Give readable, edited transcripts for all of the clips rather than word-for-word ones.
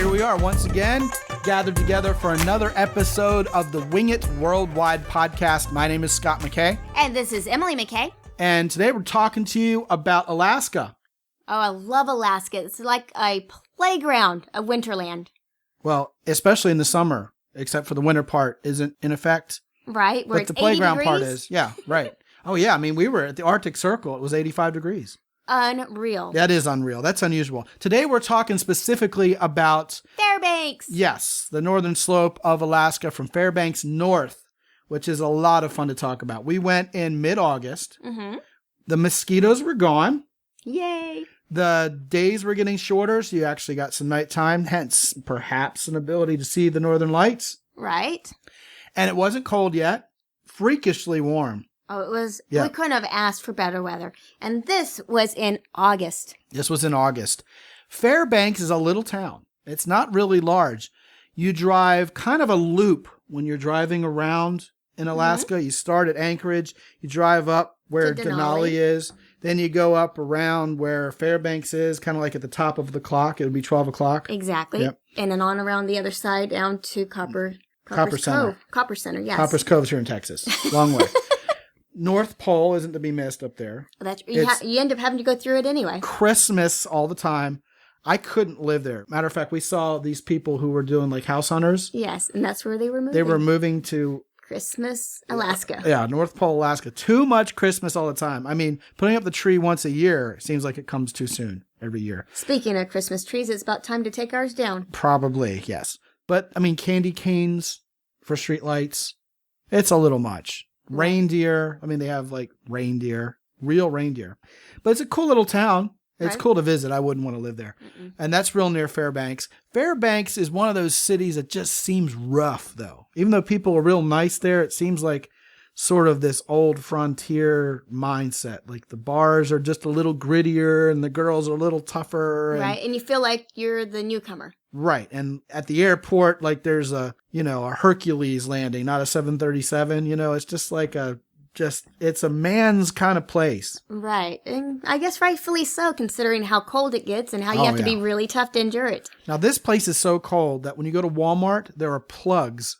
here we are once again, gathered together for another episode of the Wing It Worldwide podcast. My name is Scott McKay. And this is Emily McKay. And today we're talking to you about Alaska. Oh, I love Alaska. It's like a playground of Winterland. Well, especially in the summer, except for the winter part isn't in effect. Right, where but it's the playground 80 part degrees? is. Yeah, right. Oh, yeah. I mean, we were at the Arctic Circle. It was 85 degrees. Unreal. That is unreal. That's unusual. Today we're talking specifically about Fairbanks. Yes, the northern slope of Alaska from Fairbanks north, which is a lot of fun to talk about. We went in mid-August. Mm-hmm. The mosquitoes were gone. Yay. The days were getting shorter, so you actually got some nighttime, hence perhaps an ability to see the northern lights. Right. And it wasn't cold yet. Freakishly warm. Oh, it was. Yeah. We couldn't have asked for better weather. And this was in August. This was in August. Fairbanks is a little town. It's not really large. You drive kind of a loop when you're driving around in Alaska. You start at Anchorage. You drive up where To Denali Denali. is. Then you go up around where Fairbanks is, kind of like at the top of the clock. It would be 12 o'clock. Exactly. Yep. And then on around the other side down to Copper Copper's Center. Cove. Copper Center, yes. Copper's Cove's here in Texas. Long way. North Pole isn't to be missed up there. That's, It's- you end up having to go through it anyway. Christmas all the time. I couldn't live there. Matter of fact, we saw these people who were doing like house hunters. Yes, and that's where they were moving. They were moving to, Christmas, Alaska. yeah, North Pole, Alaska. Too much Christmas all the time. I mean, putting up the tree once a year seems like it comes too soon every year. Speaking of Christmas trees, it's about time to take ours down. Probably, yes. But, I mean, candy canes for street lights. It's a little much. Reindeer. I mean, they have like reindeer, real reindeer. But it's a cool little town. It's Right. cool to visit. I wouldn't want to live there. And that's real near Fairbanks. Fairbanks is one of those cities that just seems rough, though. Even though people are real nice there, it seems like sort of this old frontier mindset. Like the bars are just a little grittier and the girls are a little tougher. Right, and you feel like you're the newcomer. Right. And at the airport, like there's a Hercules landing, not a 737. It's just like it's a man's kind of place. Right, and I guess rightfully so, considering how cold it gets and how you Oh, have to yeah. be really tough to endure it. Now, this place is so cold that when you go to Walmart, there are plugs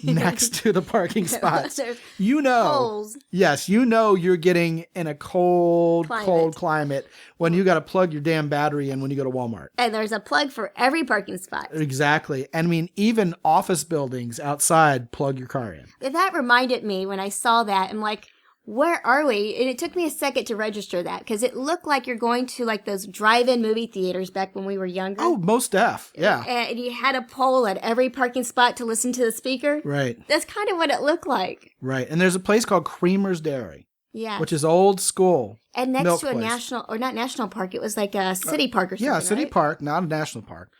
next to the parking spots. There's Holes. Yes, you're getting in a cold climate when you got to plug your damn battery in when you go to Walmart. And there's a plug for every parking spot. Exactly. And I mean, even office buildings outside plug your car in. That reminded me when I saw that, I'm like, where are we? And it took me a second to register that because it looked like you're going to like those drive-in movie theaters back when we were younger. Oh, most deaf. Yeah. And you had a pole at every parking spot to listen to the speaker. Right. That's kind of what it looked like. Right. And there's a place called Creamer's Dairy, Yeah. which is old school. And next milk to a place. national, or not national park, it was like a city park or something. Yeah, city right? park, not a national park.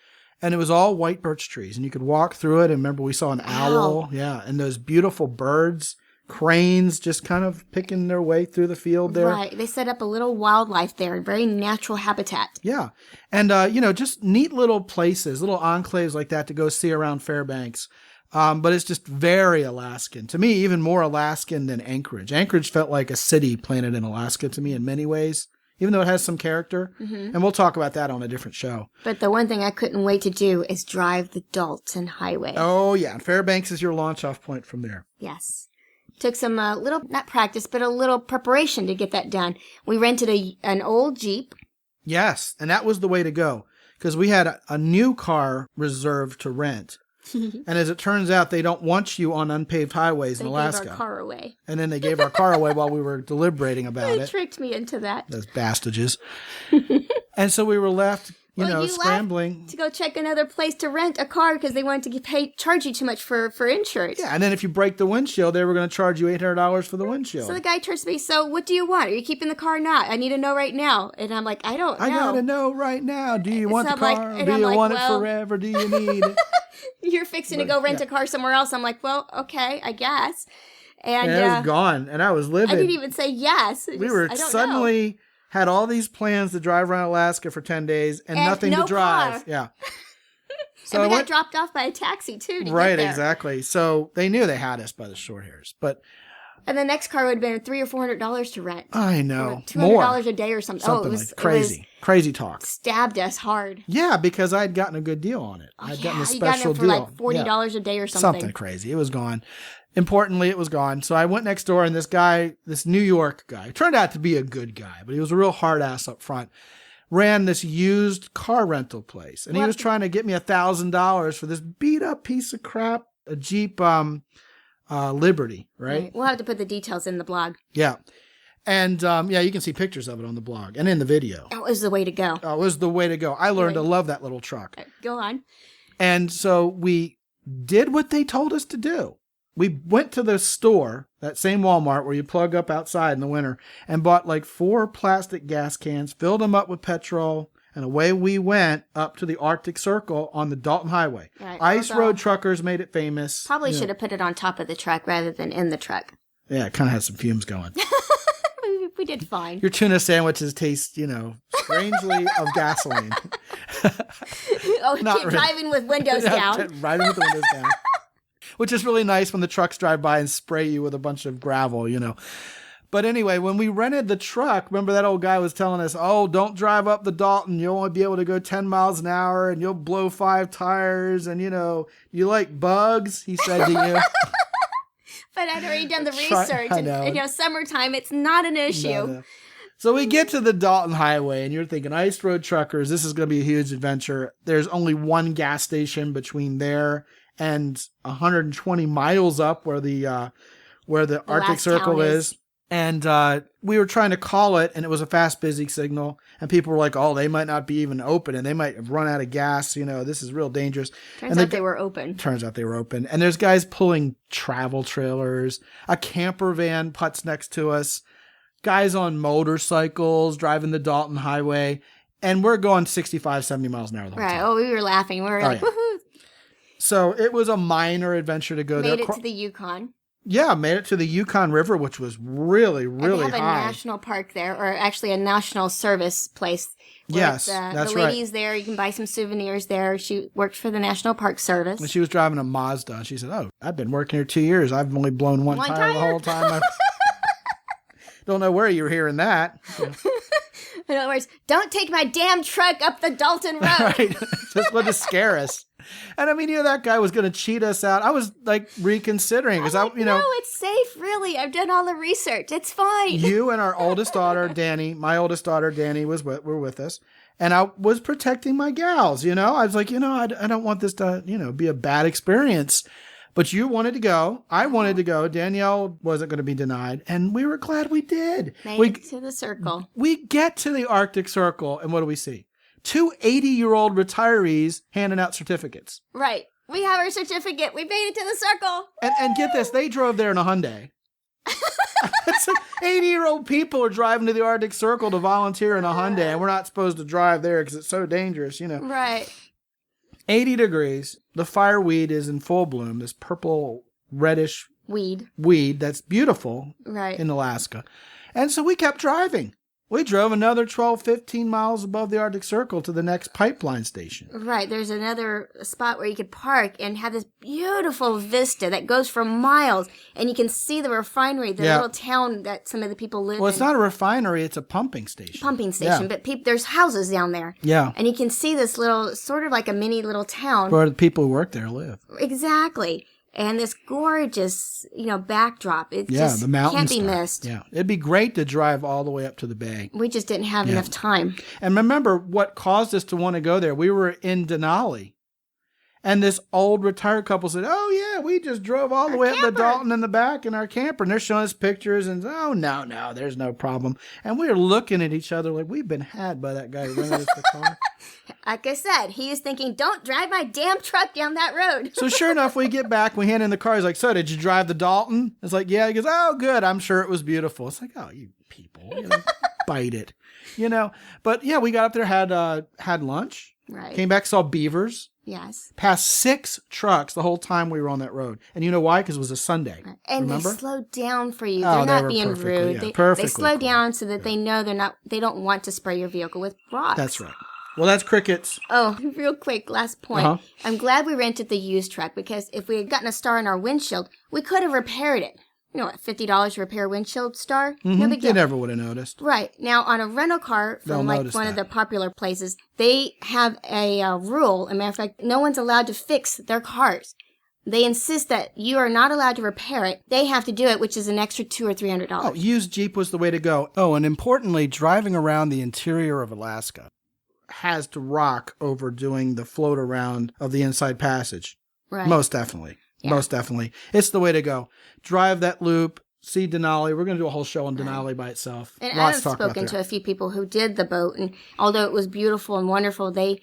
And it was all white birch trees. And you could walk through it. And remember, we saw an owl. Yeah. And those beautiful birds, cranes, just kind of picking their way through the field there. Right. They set up a little wildlife there, very natural habitat. Yeah. And, just neat little places, little enclaves like that to go see around Fairbanks. But it's just very Alaskan. To me, even more Alaskan than Anchorage. Anchorage felt like a city planted in Alaska to me in many ways, even though it has some character. And we'll talk about that on a different show. But the one thing I couldn't wait to do is drive the Dalton Highway. Oh, yeah. And Fairbanks is your launch off point from there. Yes. Took some little, not practice, but a little preparation to get that done. We rented an old Jeep. Yes. And that was the way to go because we had a new car reserved to rent. And as it turns out, they don't want you on unpaved highways in Alaska. They gave our car away. And then they gave our car away while we were deliberating about They it. tricked me into that. Those bastages. And so we were left, You scrambling. left to go check another place to rent a car because they wanted to charge you too much for insurance. Yeah, and then if you break the windshield, they were going to charge you $800 for the windshield. So the guy turns to me, so what do you want? Are you keeping the car or not? I need to know right now. And I'm like, I don't know. I got to know right now. Do you want So the I'm like- car? and Do I'm you like, want well- it forever? Do you need it? You're fixing to go rent a car somewhere else. I'm like, well, okay, I guess. And And it was gone, and I was livid. I didn't even say yes. We were I don't suddenly had all these plans to drive around Alaska for 10 days and nothing no to drive. car. Yeah. So and we got dropped off by a taxi, too, to right, get there. exactly. So they knew they had us by the short hairs. But And the next car would have been $300 or $400 to rent. I know. Or $200 More. a day or something. Something it was like crazy. Crazy talk. Stabbed us hard. Yeah, because I had gotten a good deal on it. I'd gotten a you special got it for deal. like $40 a day or something. Something crazy. It was gone. Importantly, it was gone. So I went next door, and this guy, this New York guy, turned out to be a good guy, but he was a real hard ass up front, ran this used car rental place. And he was trying to get me $1,000 for this beat up piece of crap, a Jeep Liberty, right? We'll have to put the details in the blog. Yeah. And you can see pictures of it on the blog and in the video. That was the way to go. Oh, it was the way to go. I learned to love that little truck. Go on. And so we did what they told us to do. We went to the store, that same Walmart where you plug up outside in the winter, and bought like 4 plastic gas cans, filled them up with petrol, and away we went up to the Arctic Circle on the Dalton Highway. Right, Ice Road truckers made it famous. Probably should have put it on top of the truck rather than in the truck. Yeah, it kind of had some fumes going. We did fine. Your tuna sandwiches taste, strangely of gasoline. Driving with windows down. Driving with the windows down. Which is really nice when the trucks drive by and spray you with a bunch of gravel, But anyway, when we rented the truck, remember that old guy was telling us, oh, don't drive up the Dalton. You'll only be able to go 10 miles an hour and you'll blow 5 tires. And, you like bugs, he said to you. But I'd already done the research. I know. And, summertime, it's not an issue. No. So we get to the Dalton Highway and you're thinking, Ice Road truckers, this is going to be a huge adventure. There's only one gas station between there and 120 miles up where the Arctic Circle is. And we were trying to call it, and it was a fast, busy signal. And people were like, oh, they might not be even open, and they might have run out of gas. This is real dangerous. Turns out they were open. And there's guys pulling travel trailers. A camper van puts next to us. Guys on motorcycles driving the Dalton Highway. And we're going 65, 70 miles an hour the whole time. Right. Oh, we were laughing. We were woohoo. So it was a minor adventure to go there. Made it to the Yukon. Yeah, made it to the Yukon River, which was really, really high. They have a national park there, or actually a national service place. Yes, that's the lady's there. You can buy some souvenirs there. She worked for the National Park Service. And she was driving a Mazda. And she said, oh, I've been working here 2 years. I've only blown one tire the whole time. Don't know where you were hearing that. So. In other words, don't take my damn truck up the Dalton Road. Right. Just wanted to scare us. And that guy was going to cheat us out. I was like reconsidering because no, it's safe. Really, I've done all the research. It's fine. You and our oldest daughter, Danny, my oldest daughter, Danny, were with us, and I was protecting my gals. I was like, I don't want this to, be a bad experience. But you wanted to go. I wanted to go. Danielle wasn't going to be denied. And we were glad we did. Made it to the circle. We get to the Arctic Circle, and what do we see? 2 80-year-old retirees handing out certificates. Right. We have our certificate. We made it to the circle. And get this, they drove there in a Hyundai. It's like 80-year-old people are driving to the Arctic Circle to volunteer in a Hyundai, and we're not supposed to drive there because it's so dangerous, Right. 80 degrees. The fireweed is in full bloom. This purple, reddish weed that's beautiful in Alaska. And so we kept driving. We drove another 12, 15 miles above the Arctic Circle to the next pipeline station. Right. There's another spot where you could park and have this beautiful vista that goes for miles. And you can see the refinery, the little town that some of the people live in. Well, it's not a refinery. It's a pumping station. But there's houses down there. Yeah. And you can see this little, sort of like a mini little town. Where the people who work there live. Exactly. And this gorgeous, backdrop. It just the mountains can't be missed. Yeah. It'd be great to drive all the way up to the bay. We just didn't have enough time. And remember what caused us to want to go there? We were in Denali. And this old retired couple said, oh, yeah, we just drove all the way up the Dalton in the back in our camper. And they're showing us pictures. And, oh, no, there's no problem. And we were looking at each other like we've been had by that guy who rented us the car. Like I said, he is thinking, don't drive my damn truck down that road. So sure enough, we get back. We hand in the car. He's like, so did you drive the Dalton? It's like, yeah. He goes, oh, good. I'm sure it was beautiful. It's like, oh, you people. Bite it. But, yeah, we got up there, had lunch. Right. Came back, saw beavers. Yes. Passed 6 trucks the whole time we were on that road. And you know why? Because it was a Sunday. And remember? They slowed down for you. They're not being rude. They slow down so that they know they don't want to spray your vehicle with rocks. That's right. Well, that's crickets. Oh, real quick, last point. I'm glad we rented the used truck because if we had gotten a star in our windshield, we could have repaired it. $50 to repair a windshield star. No big deal. You never would have noticed. Right. Now, on a rental car from They'll like one of notice the popular places, they have a rule. As a matter of fact, no one's allowed to fix their cars. They insist that you are not allowed to repair it. They have to do it, which is an extra $200 or $300. Oh, used Jeep was the way to go. Oh, and importantly, driving around the interior of Alaska has to rock over doing the float around of the Inside Passage. Right. Most definitely. Yeah. Most definitely. It's the way to go. Drive that loop, see Denali. We're going to do a whole show on Denali by itself. And Lots I've to talk about spoken there. to a few people who did the boat, and although it was beautiful and wonderful, the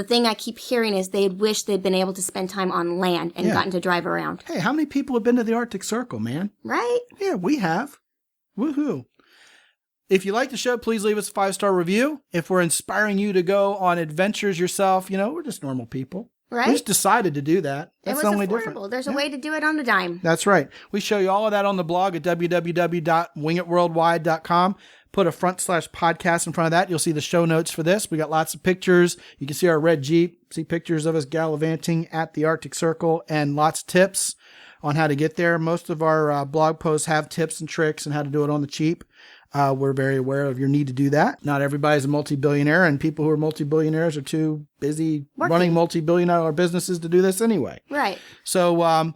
thing I keep hearing is they wish they'd been able to spend time on land and gotten to drive around. Hey, how many people have been to the Arctic Circle, man? Right? Yeah, we have. Woohoo. If you like the show, please leave us a 5-star review. If we're inspiring you to go on adventures yourself, we're just normal people. Right? We just decided to do that. That's it was the only affordable. difference. There's a way to do it on a dime. That's right. We show you all of that on the blog at www.wingitworldwide.com. Put a /podcast in front of that. You'll see the show notes for this. We got lots of pictures. You can see our red Jeep, see pictures of us gallivanting at the Arctic Circle, and lots of tips on how to get there. Most of our blog posts have tips and tricks on how to do it on the cheap. We're very aware of your need to do that. Not everybody's a multi-billionaire, and people who are multi-billionaires are too busy running multi-billion-dollar businesses to do this anyway. Right. So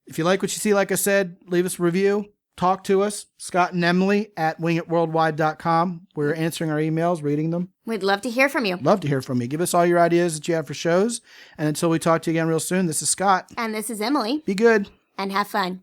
if you like what you see, like I said, leave us a review. Talk to us, Scott and Emily at wingitworldwide.com. We're answering our emails, reading them. We'd love to hear from you. Love to hear from you. Give us all your ideas that you have for shows. And until we talk to you again real soon, this is Scott. And this is Emily. Be good. And have fun.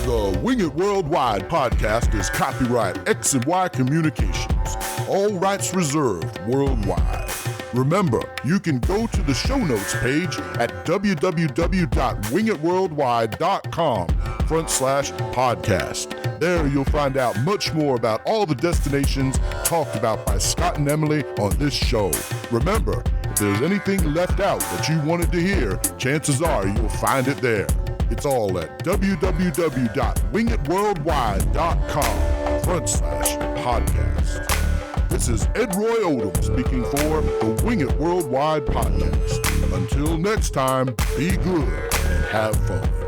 The Wing It Worldwide podcast is copyright X and Y Communications. All rights reserved worldwide. Remember, you can go to the show notes page at www.wingitworldwide.com/podcast. There you'll find out much more about all the destinations talked about by Scott and Emily on this show. Remember, if there's anything left out that you wanted to hear, chances are you'll find it there. It's all at www.wingitworldwide.com/podcast. This is Ed Roy Odom speaking for the Wing It Worldwide podcast. Until next time, be good and have fun.